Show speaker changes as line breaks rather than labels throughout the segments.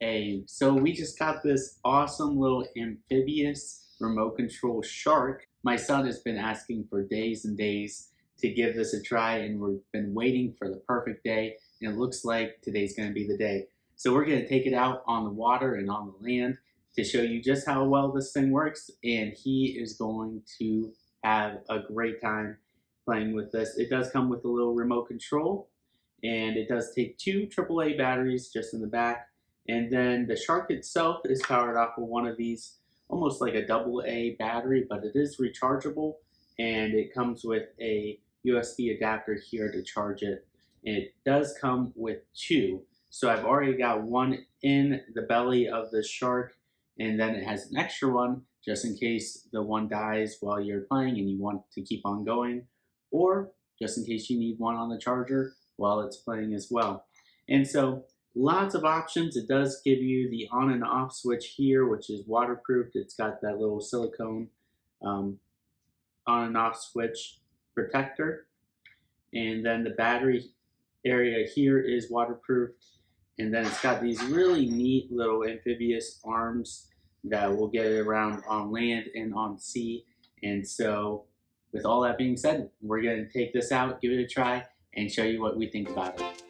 Hey, so we just got this awesome little amphibious remote control shark. My son has been asking for days and days to give this a try, and we've been waiting for the perfect day, and it looks like today's going to be the day. So we're going to take it out on the water and on the land to show you just how well this thing works, and he is going to have a great time playing with this. It does come with a little remote control, and it does take two AAA batteries just in the back. And then the shark itself is powered off of one of these, almost like a AA battery, but it is rechargeable, and it comes with a USB adapter here to charge it. And it does come with two. So I've already got one in the belly of the shark, and then it has an extra one just in case the one dies while you're playing and you want to keep on going, or just in case you need one on the charger while it's playing as well. And so lots of options. It does give you the on and off switch here, which is waterproofed. It's got that little silicone on and off switch protector. And then the battery area here is waterproofed. And then it's got these really neat little amphibious arms that will get it around on land and on sea. And so with all that being said, we're going to take this out, give it a try, and show you what we think about it.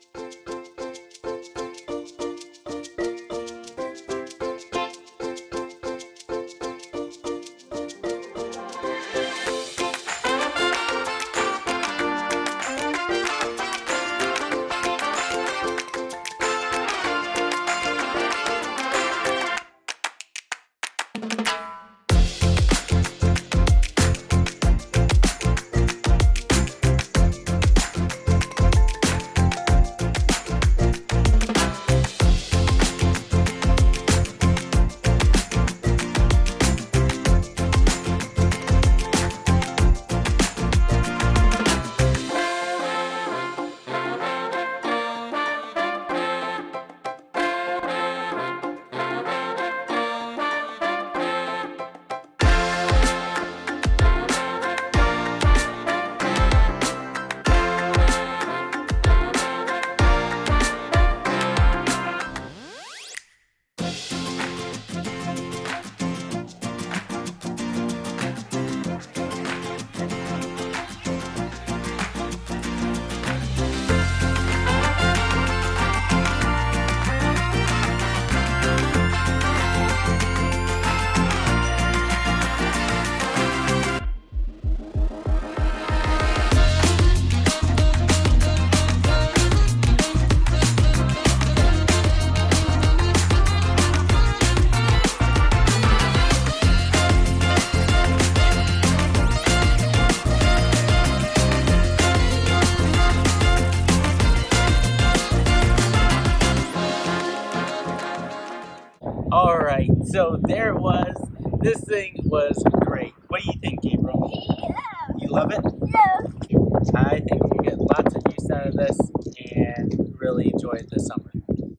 Alright, so there it was. This thing was great. What do you think, Gabriel?
Yeah.
You love it?
Yeah.
I think you get lots of use out of this and really enjoy it this summer.